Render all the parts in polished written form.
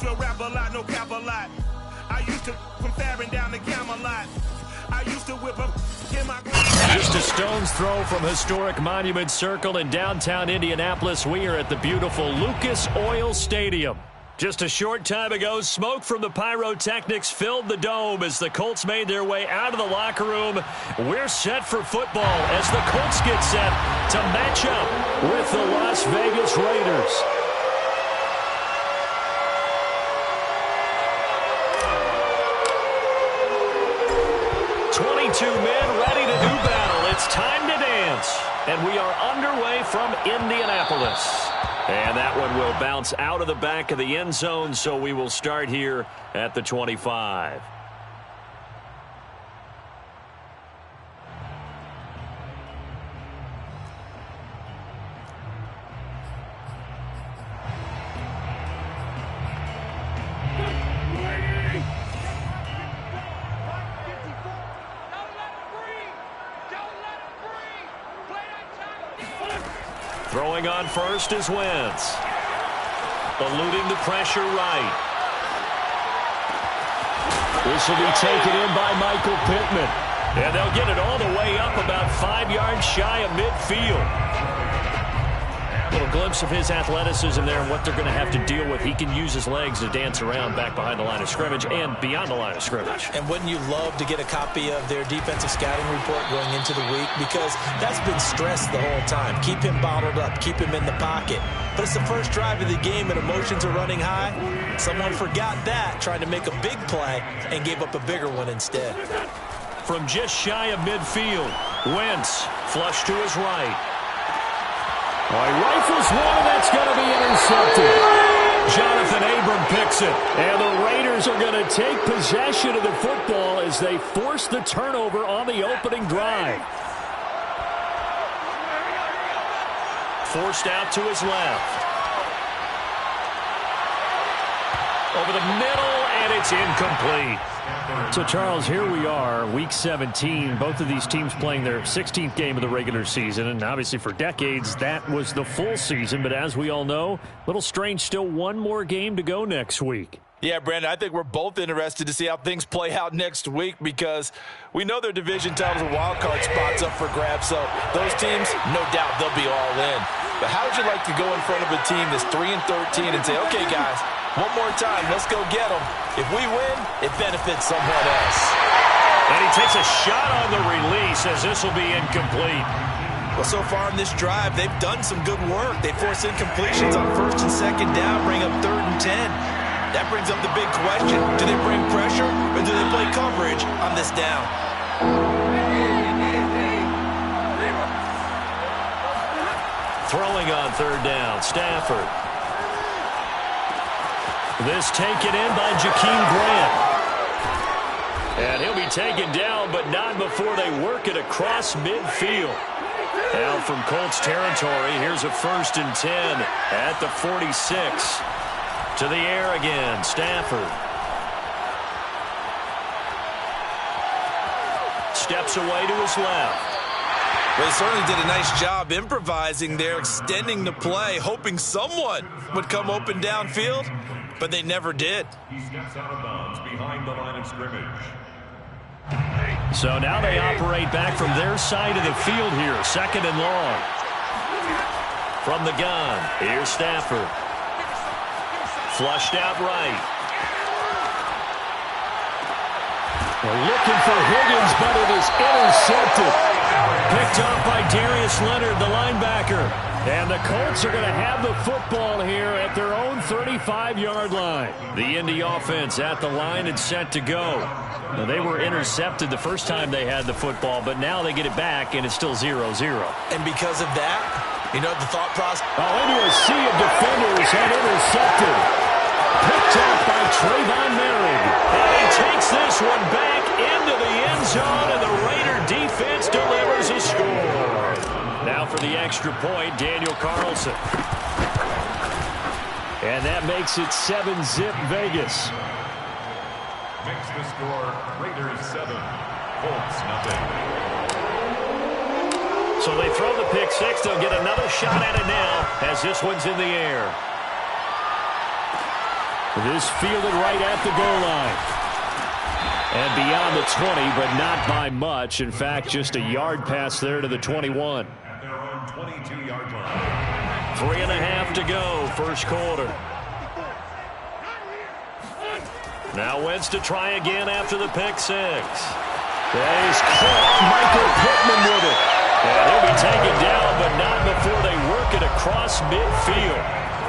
to rap a lot, no cap a lot. I used to from Farron down to Camelot. I used to whip up in my... Just a stone's throw from historic Monument Circle in downtown Indianapolis. We are at the beautiful Lucas Oil Stadium. Just a short time ago, smoke from the pyrotechnics filled the dome as the Colts made their way out of the locker room. We're set for football as the Colts get set to match up with the Las Vegas Raiders. Two men ready to do battle. It's time to dance. And we are underway from Indianapolis. And that one will bounce out of the back of the end zone, so we will start here at the 25. Throwing on first is Wentz. Eluding the pressure right. This will be taken in by Michael Pittman. And they'll get it all the way up about 5 yards shy of midfield. A little glimpse of his athleticism there and what they're going to have to deal with. He can use his legs to dance around back behind the line of scrimmage and beyond the line of scrimmage. And wouldn't you love to get a copy of their defensive scouting report going into the week? Because that's been stressed the whole time. Keep him bottled up. Keep him in the pocket. But it's the first drive of the game and emotions are running high. Someone forgot that, trying to make a big play and gave up a bigger one instead. From just shy of midfield, Wentz flush to his right. Rifles one, that's going to be intercepted. Jonathan Abram picks it. And the Raiders are going to take possession of the football as they force the turnover on the opening drive. Forced out to his left. Over the middle, and it's incomplete. So, Charles, here we are, Week 17. Both of these teams playing their 16th game of the regular season. And obviously for decades, that was the full season. But as we all know, a little strange, still one more game to go next week. Yeah, Brandon, I think we're both interested to see how things play out next week because we know their division titles and wild card spots up for grabs. So those teams, no doubt they'll be all in. But how would you like to go in front of a team that's 3-13 and say, okay, guys, one more time, let's go get them. If we win, it benefits someone else. And he takes a shot on the release as this will be incomplete. Well, so far in this drive, they've done some good work. They force incompletions on first and second down, bring up 3rd and 10. That brings up the big question. Do they bring pressure or do they play coverage on this down? Throwing on 3rd down, Stafford. This taken in by Jakeem Grant. And he'll be taken down, but not before they work it across midfield. Out from Colts territory, here's a 1st and 10 at the 46. To the air again, Stafford. Steps away to his left. Well, he certainly did a nice job improvising there, extending the play, hoping someone would come open downfield, but they never did. He steps out of bounds behind the line of scrimmage. So now they operate back from their side of the field here, 2nd and long. From the gun, here's Stafford. Flushed out right. We're looking for Higgins, but it is intercepted. Picked up by Darius Leonard, the linebacker. And the Colts are going to have the football here at their own 35-yard line. The Indy offense at the line and set to go. Now, they were intercepted the first time they had the football, but now they get it back, and it's still 0-0. And because of that, you know, the thought process. Into a sea of defenders and intercepted. Picked up by Trayvon Merrick. And he takes this one back into the end zone, and the Raider defense delivers a score. Now for the extra point, Daniel Carlson. And that makes it 7-zip Vegas. Makes the score Raiders 7, Colts nothing. So they throw the pick six. They'll get another shot at it now as this one's in the air. This fielded right at the goal line. And beyond the 20, but not by much. In fact, just a yard pass there to the 21. At their own 22-yard line. 3.5 to go, first quarter. Now Wentz to try again after the pick six. There's Michael Pittman with it. And he'll be taken down, but not before they work it across midfield.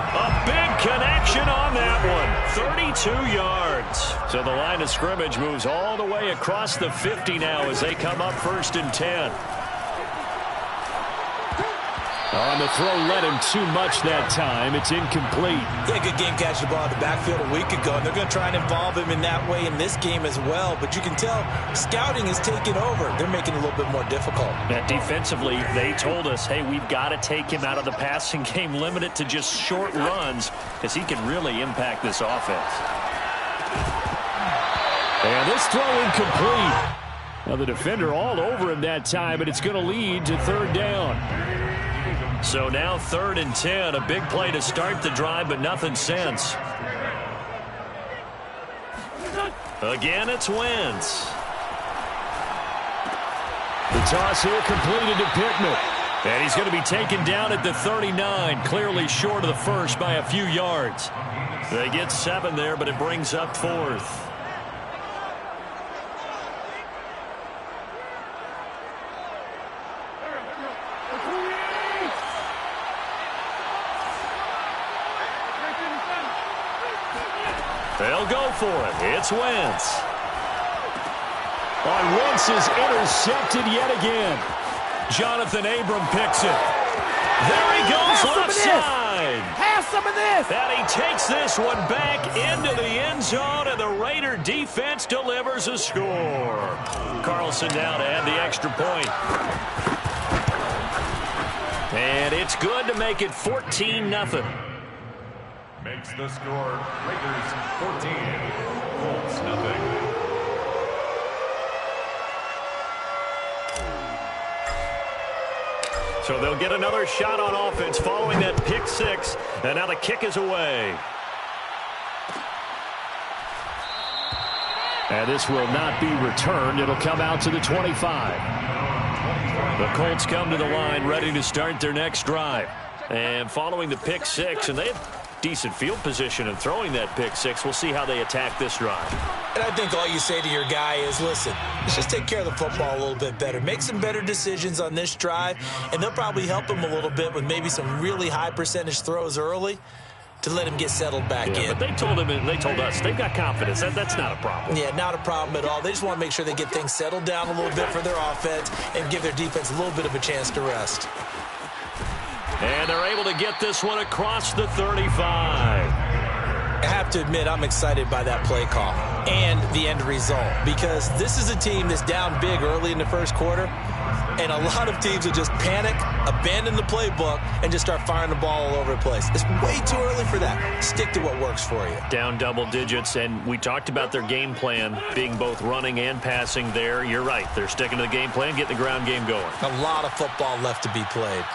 A big connection on that one. 32 yards. So the line of scrimmage moves all the way across the 50 now as they come up 1st and 10. On the throw, led him too much that time. It's incomplete. Yeah, good game catching the ball in the backfield a week ago, and they're going to try and involve him in that way in this game as well. But you can tell scouting is taking over. They're making it a little bit more difficult. Yeah, defensively, they told us, hey, we've got to take him out of the passing game, limit it to just short runs, because he can really impact this offense. And this throw incomplete. Now the defender all over him that time, but it's going to lead to 3rd down. So now 3rd and 10, a big play to start the drive, but nothing since. Again, it's Wentz. The toss here completed to Pittman. And he's going to be taken down at the 39, clearly short of the first by a few yards. They get 7 there, but it brings up 4th. They'll go for it. It's Wentz. Wentz is intercepted yet again. Jonathan Abram picks it. There he goes left side. Have some of this. And he takes this one back into the end zone, and the Raider defense delivers a score. Carlson now to add the extra point. And it's good to make it 14-0. Makes the score Raiders 14, Colts nothing. So they'll get another shot on offense following that pick six, and now the kick is away. And this will not be returned. It'll come out to the 25. The Colts come to the line ready to start their next drive. And following the pick six, and they have decent field position and throwing that pick six. We'll see how they attack this drive. And I think all you say to your guy is, listen, let's just take care of the football a little bit better. Make some better decisions on this drive, and they'll probably help him a little bit with maybe some really high percentage throws early to let him get settled back in. But they told us they've got confidence. That's not a problem. Yeah, not a problem at all. They just want to make sure they get things settled down a little bit for their offense and give their defense a little bit of a chance to rest. And they're able to get this one across the 35. I have to admit, I'm excited by that play call and the end result, because this is a team that's down big early in the first quarter, and a lot of teams will just panic, abandon the playbook, and just start firing the ball all over the place. It's way too early for that. Stick to what works for you. Down double digits, and we talked about their game plan being both running and passing there. You're right. They're sticking to the game plan, getting the ground game going. A lot of football left to be played.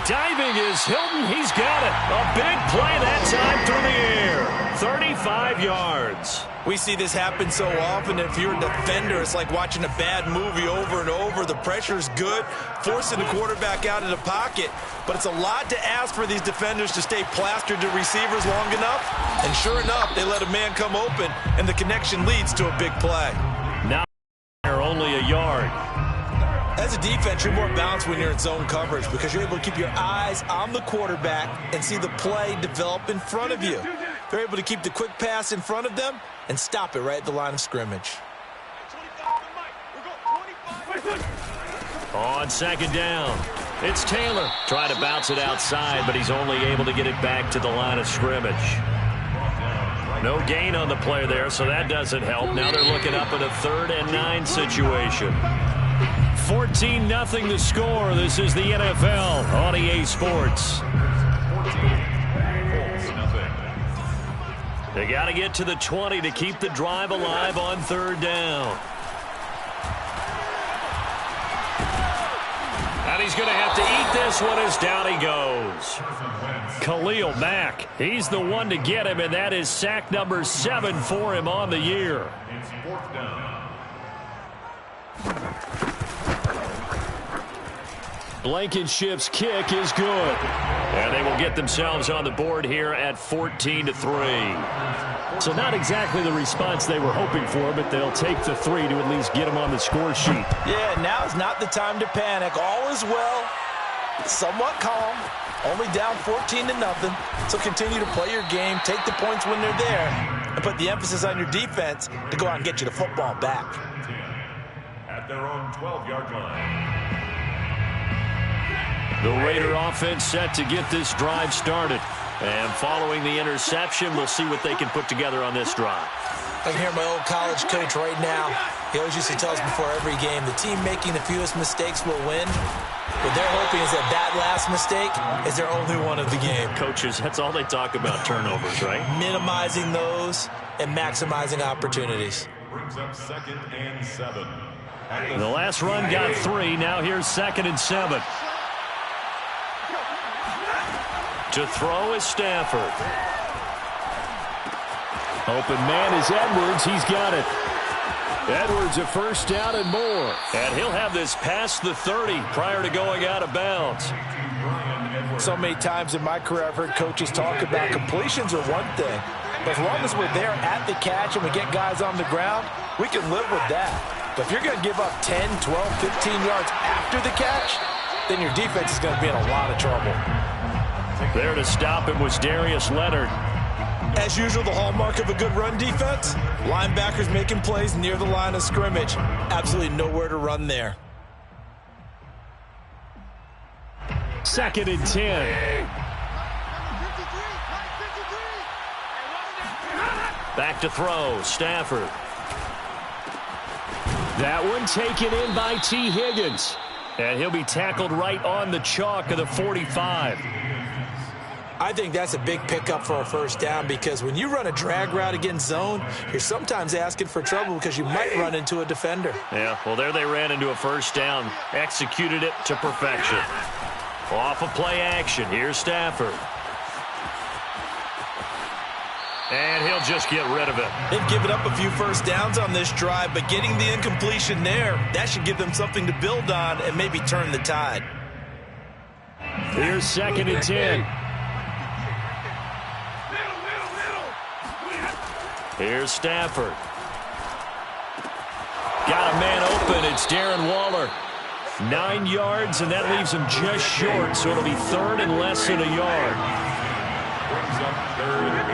Diving is Hilton. He's got it. A big play that time through the air. 35 yards. We see this happen so often. If you're a defender, it's like watching a bad movie over and over. The pressure's good, forcing the quarterback out of the pocket. But it's a lot to ask for these defenders to stay plastered to receivers long enough. And sure enough, they let a man come open, and the connection leads to a big play. Now they're only a yard. As a defense, you're more balanced when you're in zone coverage because you're able to keep your eyes on the quarterback and see the play develop in front of you. They're able to keep the quick pass in front of them and stop it right at the line of scrimmage. On second down, it's Taylor. Trying to bounce it outside, but he's only able to get it back to the line of scrimmage. No gain on the play there, so that doesn't help. Now they're looking up at a 3rd and 9 situation. 14-0 the score. This is the NFL on EA Sports. 14, Colts nothing. They got to get to the 20 to keep the drive alive on 3rd down. And he's going to have to eat this one as down he goes. Khalil Mack, he's the one to get him, and that is sack number 7 for him on the year. It's 4th down. Blankenship's kick is good. And they will get themselves on the board here at 14-3. So not exactly the response they were hoping for, but they'll take the 3 to at least get them on the score sheet. Yeah, now is not the time to panic. All is well, somewhat calm, only down 14-0. So continue to play your game, take the points when they're there, and put the emphasis on your defense to go out and get you the football back. At their own 12-yard line. The Raider offense set to get this drive started. And following the interception, we'll see what they can put together on this drive. I can hear my old college coach right now. He always used to tell us before every game, the team making the fewest mistakes will win. What they're hoping is that last mistake is their only one of the game. Coaches, that's all they talk about, turnovers, right? Minimizing those and maximizing opportunities. Brings up 2nd and 7. The last run got 3. Now here's 2nd and 7. To throw is Stafford. Open man is Edwards. He's got it. Edwards a first down and more. And he'll have this past the 30 prior to going out of bounds. So many times in my career I've heard coaches talk about completions are one thing. But as long as we're there at the catch and we get guys on the ground, we can live with that. But if you're going to give up 10, 12, 15 yards after the catch, then your defense is going to be in a lot of trouble. There to stop him was Darius Leonard. As usual, the hallmark of a good run defense, linebackers making plays near the line of scrimmage. Absolutely nowhere to run there. 2nd and 10. Back to throw, Stafford. That one taken in by T. Higgins. And he'll be tackled right on the chalk of the 45. I think that's a big pickup for a first down because when you run a drag route against zone, you're sometimes asking for trouble because you might run into a defender. Yeah, well, there they ran into a first down. Executed it to perfection. Off of play action. Here's Stafford. And he'll just get rid of it. They've given up a few first downs on this drive, but getting the incompletion there, that should give them something to build on and maybe turn the tide. Here's 2nd and 10. Here's Stafford. Got a man open. It's Darren Waller. 9 yards, and that leaves him just short, so it'll be 3rd and less than a yard. Brings up 3rd and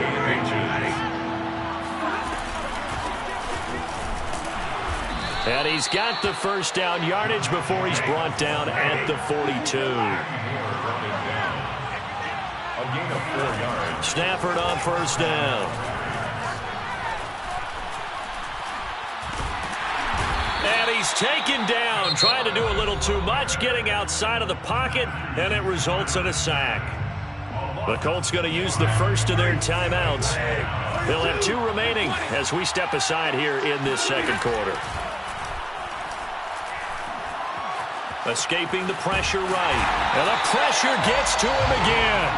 8. And he's got the first down yardage before he's brought down at the 42. A gain of 4 yards. Stafford on first down. And he's taken down, trying to do a little too much, getting outside of the pocket, and it results in a sack. The Colts going to use the first of their timeouts. They'll have 2 remaining as we step aside here in this second quarter. Escaping the pressure right. And the pressure gets to him again.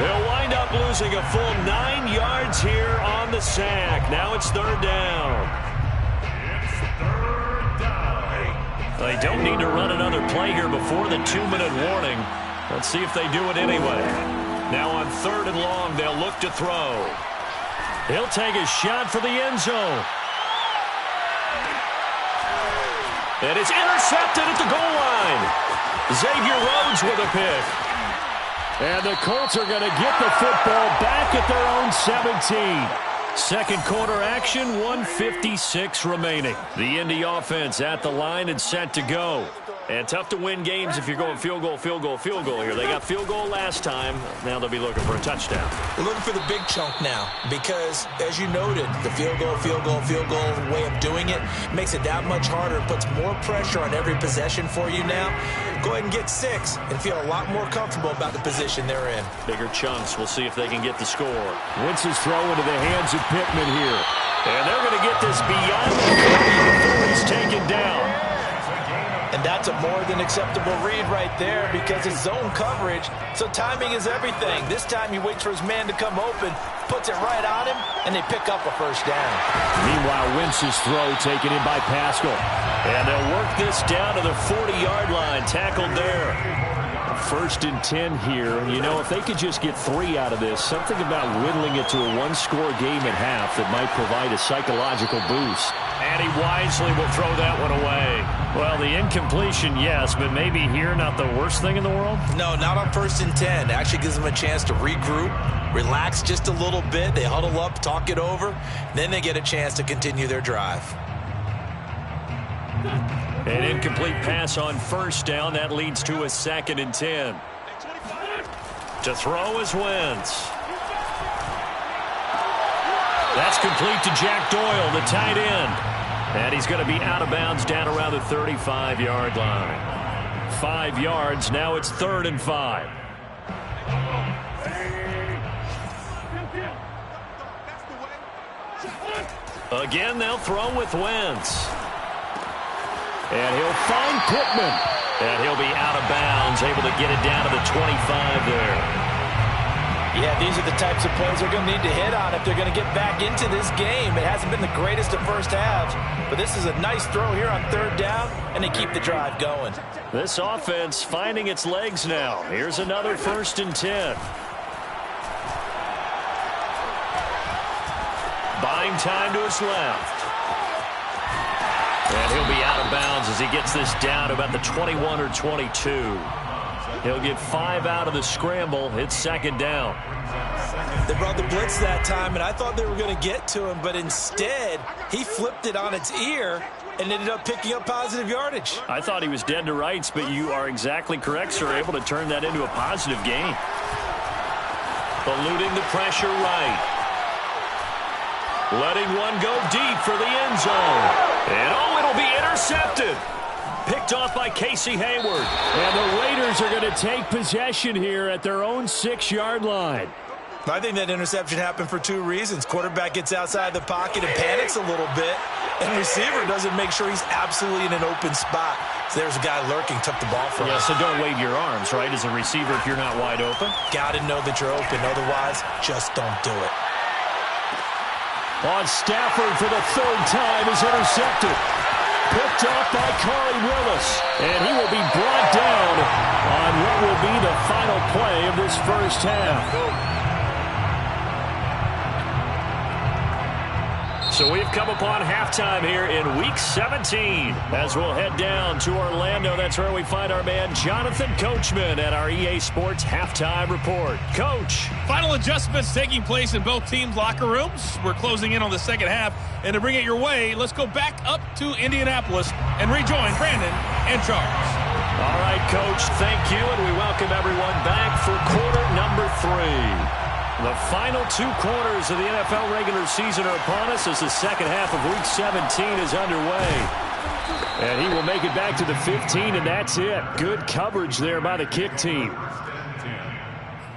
They'll wind up losing a full 9 yards here on the sack. Now it's 3rd down. They don't need to run another play here before the 2-minute warning. Let's see if they do it anyway. Now on 3rd and long, they'll look to throw. He'll take a shot for the end zone. And it's intercepted at the goal line. Xavier Rhodes with a pick. And the Colts are going to get the football back at their own 17. Second quarter action, 1:56 remaining. The Indy offense at the line and set to go. And tough to win games if you're going field goal, field goal, field goal here. They got field goal last time. Now they'll be looking for a touchdown. They're looking for the big chunk now because, as you noted, the field goal way of doing it makes it that much harder and puts more pressure on every possession for you now. Go ahead and get 6 and feel a lot more comfortable about the position they're in. Bigger chunks. We'll see if they can get the score. Wentz's throw into the hands of Pittman here. And they're going to get this beyond the 30 before he's taken down. And that's a more than acceptable read right there because it's zone coverage, so timing is everything. This time he waits for his man to come open, puts it right on him, and they pick up a first down. Meanwhile, Wentz's throw taken in by Pascal. And they'll work this down to the 40-yard line, tackled there. 1st and 10 here, and you know, if they could just get 3 out of this, something about whittling it to a one-score game at half that might provide a psychological boost. And he wisely will throw that one away. Well, the incompletion, yes, but maybe here not the worst thing in the world? No, not on 1st and 10. It actually gives them a chance to regroup, relax just a little bit. They huddle up, talk it over, then they get a chance to continue their drive. An incomplete pass on 1st down. That leads to a 2nd and 10. To throw is Wentz. That's complete to Jack Doyle, the tight end. And he's going to be out of bounds down around the 35-yard line. 5 yards. Now it's 3rd and 5. Again, they'll throw with Wentz. And he'll find Pittman. And he'll be out of bounds, able to get it down to the 25 there. Yeah, these are the types of plays they're going to need to hit on if they're going to get back into this game. It hasn't been the greatest of first halves, but this is a nice throw here on 3rd down, and they keep the drive going. This offense finding its legs now. Here's another 1st and 10. Buying time to his left. And he'll be out of bounds as he gets this down to about the 21 or 22. He'll get 5 out of the scramble. It's 2nd down. They brought the blitz that time, and I thought they were going to get to him, but instead he flipped it on its ear and ended up picking up positive yardage. I thought he was dead to rights, but you are exactly correct, sir. Able to turn that into a positive gain. Eluding the pressure right. Letting one go deep for the end zone. And it'll be intercepted. Picked off by Casey Hayward. And the Raiders are going to take possession here at their own 6-yard line. I think that interception happened for 2 reasons. Quarterback gets outside the pocket and panics a little bit. And receiver doesn't make sure he's absolutely in an open spot. So there's a guy lurking, took the ball from him. Yeah, so don't wave your arms, right, as a receiver if you're not wide open. Got to know that you're open. Otherwise, just don't do it. On Stafford for the 3rd time is intercepted. Picked off by Corey Willis. And he will be brought down on what will be the final play of this first half. So we've come upon halftime here in Week 17. As we'll head down to Orlando, that's where we find our man Jonathan Coachman at our EA Sports Halftime Report. Coach. Final adjustments taking place in both teams' locker rooms. We're closing in on the second half. And to bring it your way, let's go back up to Indianapolis and rejoin Brandon and Charles. All right, Coach, thank you. And we welcome everyone back for quarter number 3. The final 2 quarters of the NFL regular season are upon us as the second half of Week 17 is underway. And he will make it back to the 15, and that's it. Good coverage there by the kick team.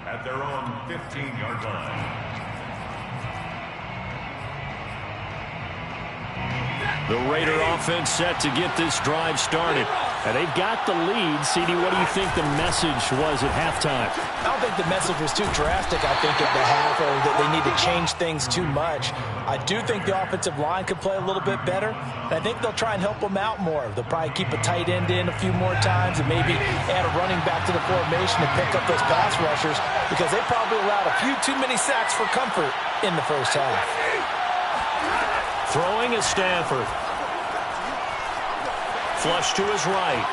At their own 15-yard line. The Raider offense set to get this drive started. And they've got the lead. CD, what do you think the message was at halftime? I don't think the message was too drastic, I think, at the half, or that they need to change things too much. I do think the offensive line could play a little bit better. And I think they'll try and help them out more. They'll probably keep a tight end in a few more times and maybe add a running back to the formation and pick up those pass rushers because they probably allowed a few too many sacks for comfort in the first half. Throwing is Stafford. Flush to his right.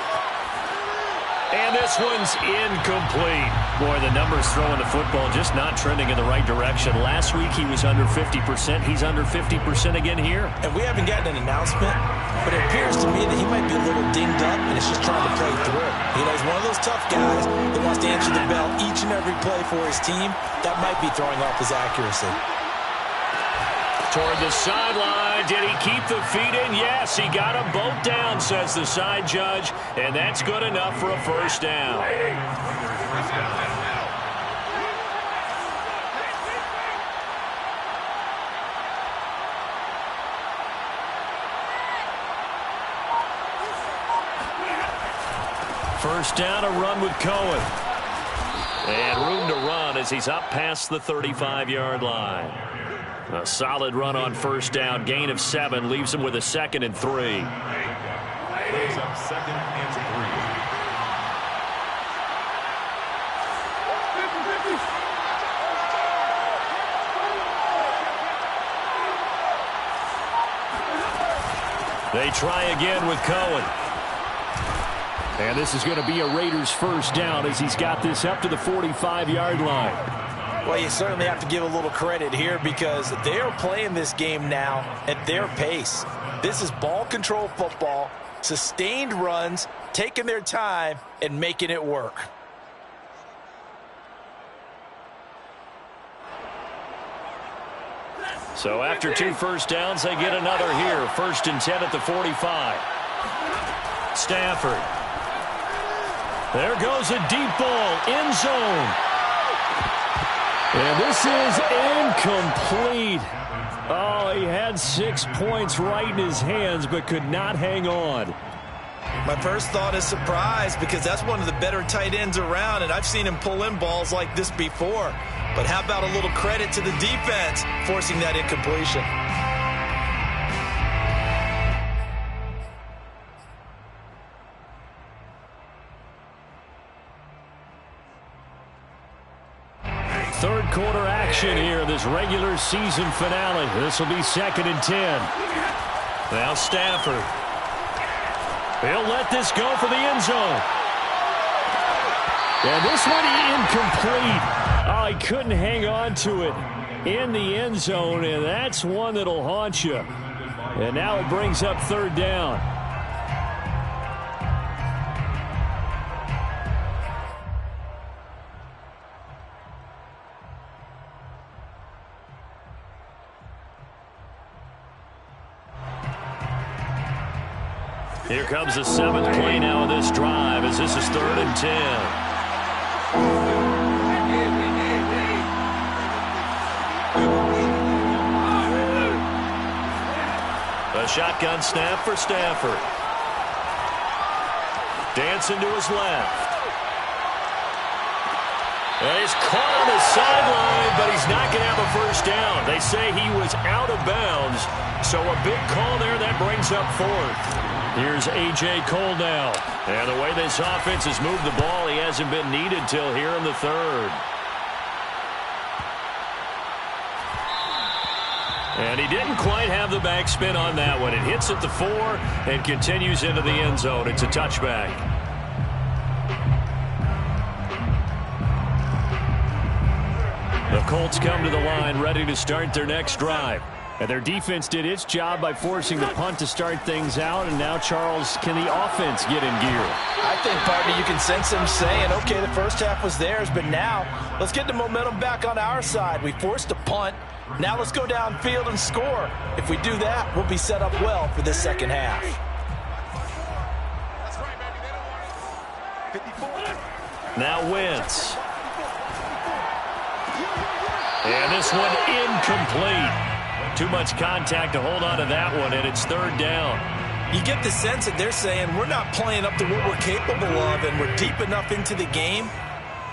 And this one's incomplete. Boy, the numbers throwing the football just not trending in the right direction. Last week he was under 50%. He's under 50% again here. And we haven't gotten an announcement, but it appears to me that he might be a little dinged up and is just trying to play through. You know, he's one of those tough guys that wants to answer the bell each and every play for his team. That might be throwing off his accuracy. Toward the sideline. Did he keep the feet in? Yes, he got them both down, says the side judge. And that's good enough for a first down. First down, a run with Cohen. And room to run as he's up past the 35-yard line. A solid run on first down. Gain of 7 leaves him with a 2nd and 3. Brings up 2nd and 3. They try again with Cohen. And this is going to be a Raiders first down as he's got this up to the 45-yard line. Well, you certainly have to give a little credit here because they are playing this game now at their pace. This is ball control football, sustained runs, taking their time, and making it work. So after 2 first downs, they get another here. 1st and 10 at the 45. Stafford. There goes a deep ball, end zone. And this is incomplete. Oh, he had 6 points right in his hands, but could not hang on. My first thought is surprise because that's one of the better tight ends around, and I've seen him pull in balls like this before. But how about a little credit to the defense forcing that incompletion? Third quarter action here, this regular season finale. This will be 2nd and 10. Now Stafford. He'll let this go for the end zone. And this one incomplete. Oh, he couldn't hang on to it in the end zone, and that's one that'll haunt you. And now it brings up 3rd down. Here comes the 7th play now of this drive as this is 3rd and 10. A shotgun snap for Stafford. Dancing to his left. And he's caught on the sideline, but he's not going to have a first down. They say he was out of bounds, so a big call there that brings up 4th. Here's A.J. Cole now. And the way this offense has moved the ball, he hasn't been needed till here in the 3rd. And he didn't quite have the backspin on that one. It hits at the 4 and continues into the end zone. It's a touchback. The Colts come to the line ready to start their next drive. And their defense did its job by forcing the punt to start things out. And now, Charles, can the offense get in gear? I think, partner, you can sense them saying, okay, the first half was theirs, but now let's get the momentum back on our side. We forced a punt. Now let's go downfield and score. If we do that, we'll be set up well for this second half. Now Wentz. And this one incomplete. Too much contact to hold on to that one, and it's 3rd down. You get the sense that they're saying we're not playing up to what we're capable of, and we're deep enough into the game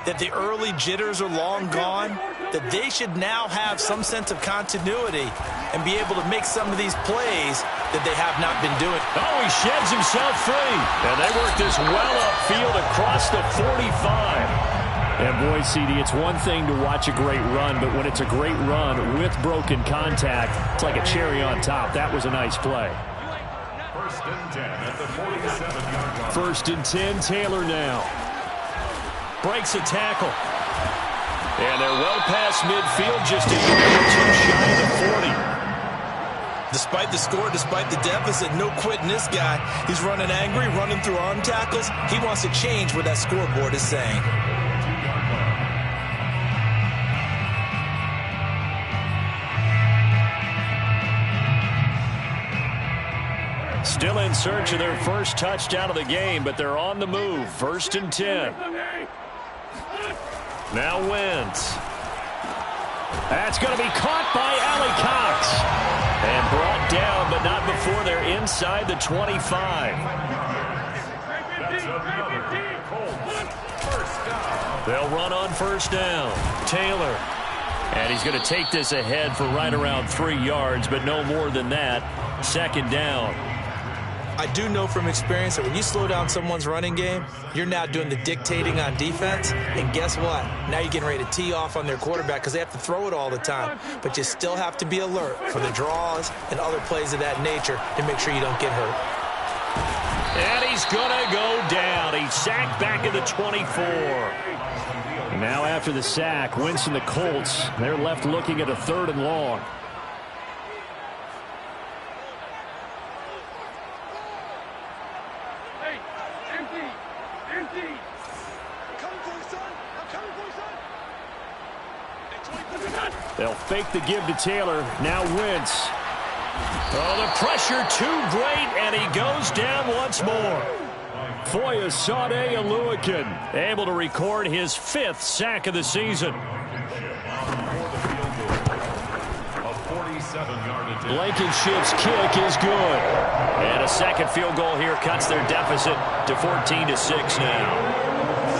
that the early jitters are long gone, that they should now have some sense of continuity and be able to make some of these plays that they have not been doing. Oh, he sheds himself free. And they work this well upfield across the 45. And boy, CD, it's one thing to watch a great run, but when it's a great run with broken contact, it's like a cherry on top. That was a nice play. 1st and 10 at the 47-yard line. 1st and 10, Taylor now. Breaks a tackle. And they're well past midfield, just a yard or two shy of the 40. Despite the score, despite the deficit, no quitting this guy. He's running angry, running through arm tackles. He wants to change what that scoreboard is saying. Still in search of their first touchdown of the game, but they're on the move. 1st and 10. Now Wentz. That's going to be caught by Allie Cox. And brought down, but not before they're inside the 25. That's another Colts. First down. They'll run on first down. Taylor. And he's going to take this ahead for right around 3 yards, but no more than that. Second down. I do know from experience that when you slow down someone's running game, you're now doing the dictating on defense. And guess what? Now you're getting ready to tee off on their quarterback because they have to throw it all the time. But you still have to be alert for the draws and other plays of that nature to make sure you don't get hurt. And he's going to go down. He's sacked back at the 24. Now after the sack, Wentz and the Colts, they're left looking at a 3rd and long. They'll fake the give to Taylor. Now Wentz. Oh, the pressure too great, and he goes down once more. Foyesade Oluwakin able to record his 5th sack of the season. Blankenship's kick is good. And a second field goal here cuts their deficit to 14-6 now.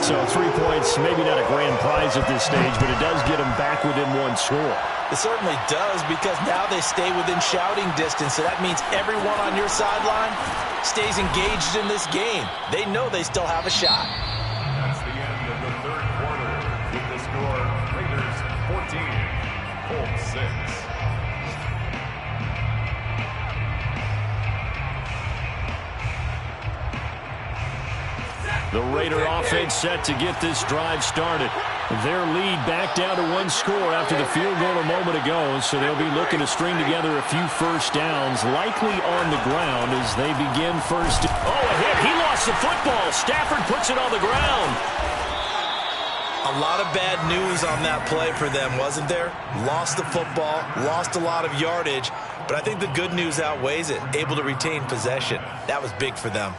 So 3 points, maybe not a grand prize at this stage, but it does get them back within 1 score. It certainly does, because now they stay within shouting distance, so that means everyone on your sideline stays engaged in this game. They know they still have a shot. That's the end of the 3rd quarter. With the score, Raiders 14, Colts 6. The Raider offense set to get this drive started. Their lead back down to 1 score after the field goal a moment ago, so they'll be looking to string together a few first downs, likely on the ground as they begin first. Oh, a hit. He lost the football. Stafford puts it on the ground. A lot of bad news on that play for them, wasn't there? Lost the football, lost a lot of yardage, but I think the good news outweighs it. Able to retain possession. That was big for them.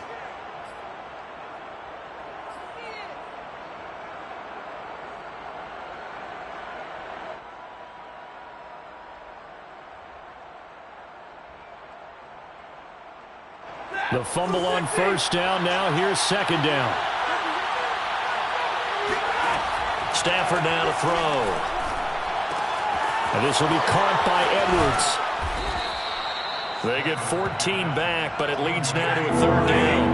The fumble on first down. Now here's second down. Stafford now to throw. And this will be caught by Edwards. They get 14 back, but it leads now to a 3rd down.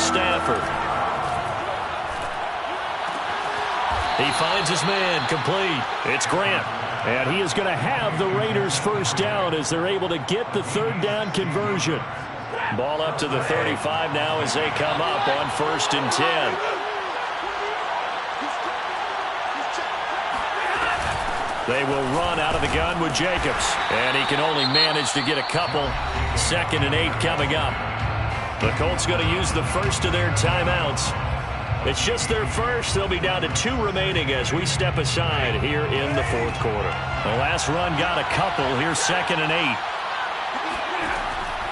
Stafford. He finds his man, complete. It's Grant. And he is going to have the Raiders first down as they're able to get the 3rd down conversion. Ball up to the 35 now as they come up on 1st and 10. They will run out of the gun with Jacobs. And he can only manage to get a couple. 2nd and 8 coming up. The Colts going to use the first of their timeouts. It's just their first. They'll be down to 2 remaining as we step aside here in the 4th quarter. The last run got a couple. Here's 2nd and 8.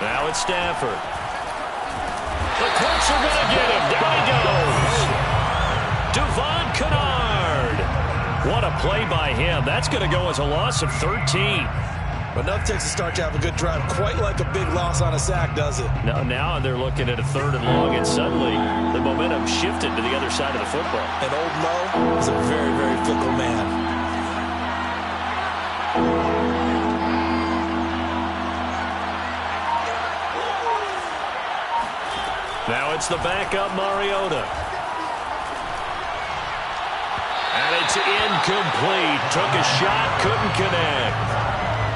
Now it's Stafford. The Colts are going to get him. Down he goes. Devon Kennard. What a play by him. That's going to go as a loss of 13. Enough takes a start to have a good drive. Quite like a big loss on a sack, does it? Now they're looking at a 3rd and long, and suddenly the momentum shifted to the other side of the football. And Old Mo is a very, very fickle man. Now it's the backup Mariota. And it's incomplete. Took a shot, couldn't connect.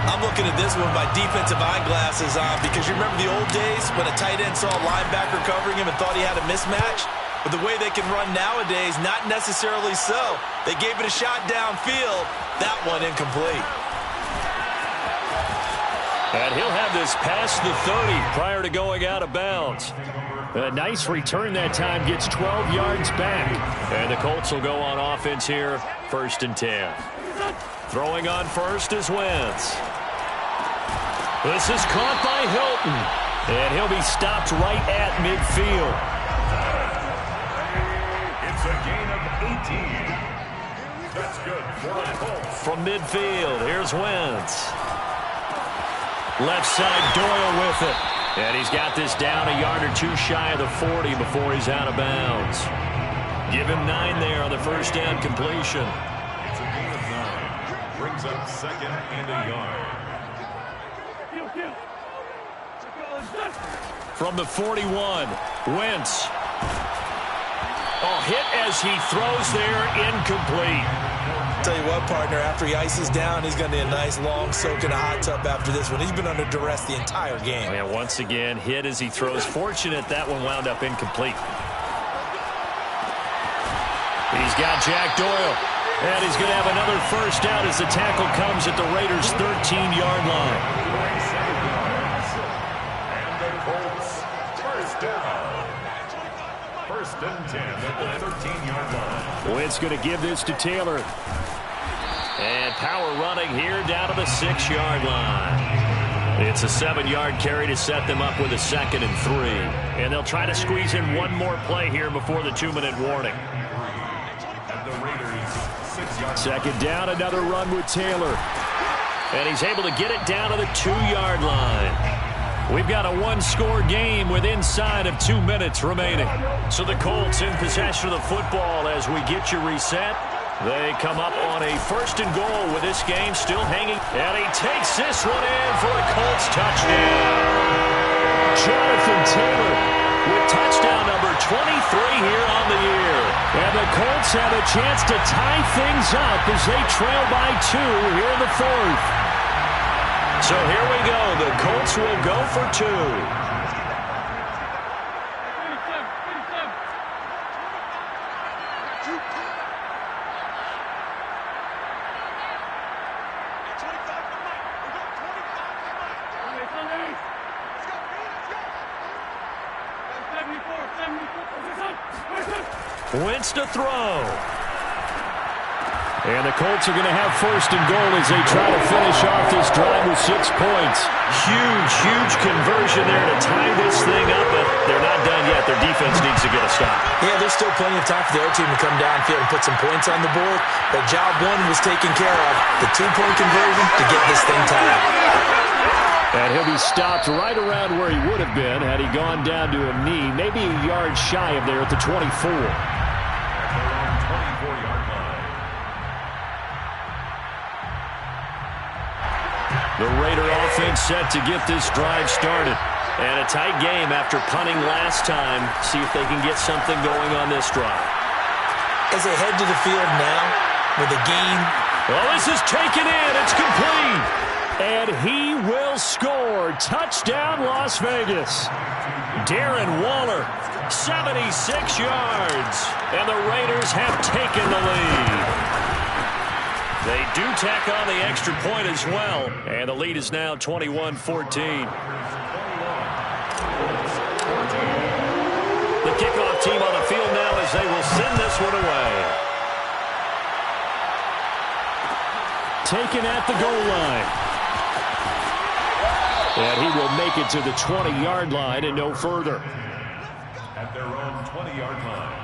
I'm looking at this one with my defensive eyeglasses on, because you remember the old days when a tight end saw a linebacker covering him and thought he had a mismatch? But the way they can run nowadays, not necessarily so. They gave it a shot downfield. That one incomplete. And he'll have this past the 30 prior to going out of bounds. A nice return that time, gets 12 yards back. And the Colts will go on offense here, 1st and 10. Throwing on first is Wentz. This is caught by Hilton. And he'll be stopped right at midfield. It's a gain of 18. That's good for the Colts. From midfield, here's Wentz. Left side, Doyle with it. And he's got this down a yard or two shy of the 40 before he's out of bounds. Give him 9 there on the first down completion. It's a gain of 9. Brings up 2nd and a yard. From the 41, Wentz. Hit as he throws there, incomplete. Tell you what, partner, after he ices down, he's going to need a nice long soak in a hot tub after this one. He's been under duress the entire game. Oh, yeah, once again, hit as he throws. Fortunate that one wound up incomplete. He's got Jack Doyle. And he's going to have another first down as the tackle comes at the Raiders' 13-yard line. And the Colts, first down. 1st and 10 at the 13-yard line. Wentz going to give this to Taylor. And power running here down to the 6-yard line. It's a 7-yard carry to set them up with a 2nd and 3. And they'll try to squeeze in one more play here before the 2-minute warning. And the Raiders, 6-yard. 2nd down, another run with Taylor. And he's able to get it down to the 2-yard line. We've got a one-score game with inside of 2 minutes remaining. So the Colts in possession of the football as we get you reset. They come up on a 1st and goal with this game still hanging. And he takes this one in for a Colts touchdown. Jonathan Taylor with touchdown number 23 here on the year. And the Colts have a chance to tie things up as they trail by 2 here in the 4th. So here we go. The Colts will go for 2. Wentz to throw. And the Colts are going to have 1st and goal as they try to finish off this drive with 6 points. Huge conversion there to tie this thing up, but they're not done yet. Their defense needs to get a stop. Yeah, there's still plenty of time for the other team to come downfield and put some points on the board, but job 1 was taken care of. The 2-point conversion to get this thing tied. And he'll be stopped right around where he would have been had he gone down to a knee, maybe a yard shy of there at the 24. The Raider offense set to get this drive started. And a tight game after punting last time. See if they can get something going on this drive. As they head to the field now with a gain. Well, this is taken in. It's complete. And he will score. Touchdown, Las Vegas. Darren Waller, 76 yards. And the Raiders have taken the lead. They do tack on the extra point as well. And the lead is now 21-14. The kickoff team on the field now as they will send this one away. Taken at the goal line. And he will make it to the 20-yard line and no further. At their own 20-yard line.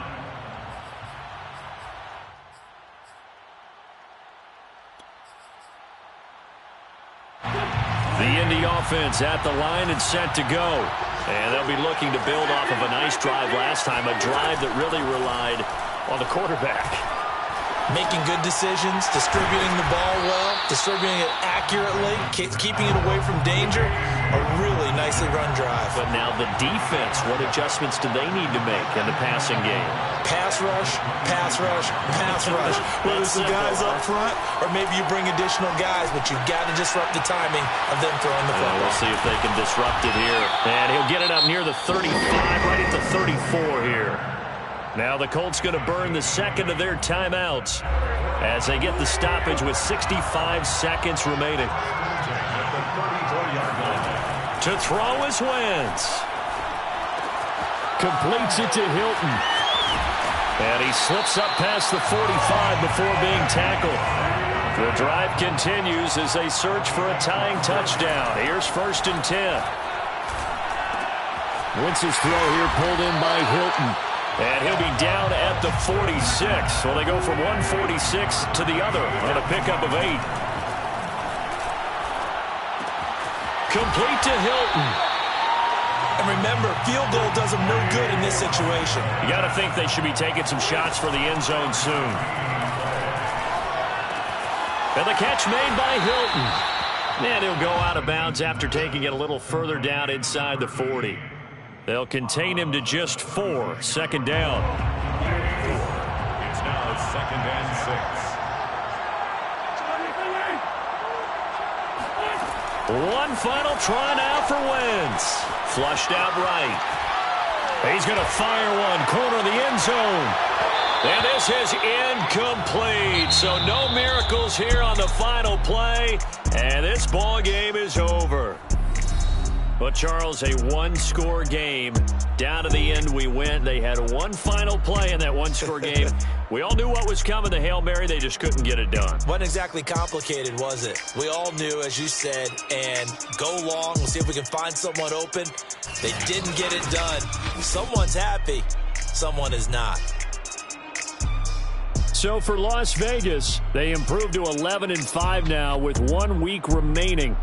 The Indy offense at the line and set to go. And they'll be looking to build off of a nice drive last time, a drive that really relied on the quarterback. Making good decisions, distributing the ball well, distributing it accurately, keeping it away from danger. A really nicely run drive. But now the defense, what adjustments do they need to make in the passing game? Pass rush, pass rush, pass rush. Whether it's the guys up front or maybe you bring additional guys, but you've got to disrupt the timing of them throwing the football. We'll see if they can disrupt it here. And he'll get it up near the 35, right at the 34 here. Now the Colts going to burn the second of their timeouts as they get the stoppage with 65 seconds remaining. To throw is Wentz. Completes it to Hilton. And he slips up past the 45 before being tackled. The drive continues as they search for a tying touchdown. Here's 1st and 10. Wentz's throw here pulled in by Hilton. And he'll be down at the 46. So they go from 146 to the other on a pickup of 8. Complete to Hilton. And remember, field goal does them no good in this situation. You got to think they should be taking some shots for the end zone soon. And the catch made by Hilton. And he'll go out of bounds after taking it a little further down inside the 40. They'll contain him to just 4. Second down. It's now 2nd and 6. One final try now for Wentz. Flushed out right. He's going to fire one. Corner of the end zone. And this is incomplete. So no miracles here on the final play. And this ball game is over. But, Charles, a one-score game. Down to the end we went. They had one final play in that one-score game. We all knew what was coming, the Hail Mary. They just couldn't get it done. Wasn't exactly complicated, was it? We all knew, as you said, and go long. We'll see if we can find someone open. They didn't get it done. Someone's happy. Someone is not. So for Las Vegas, they improved to 11-5 now with 1 week remaining.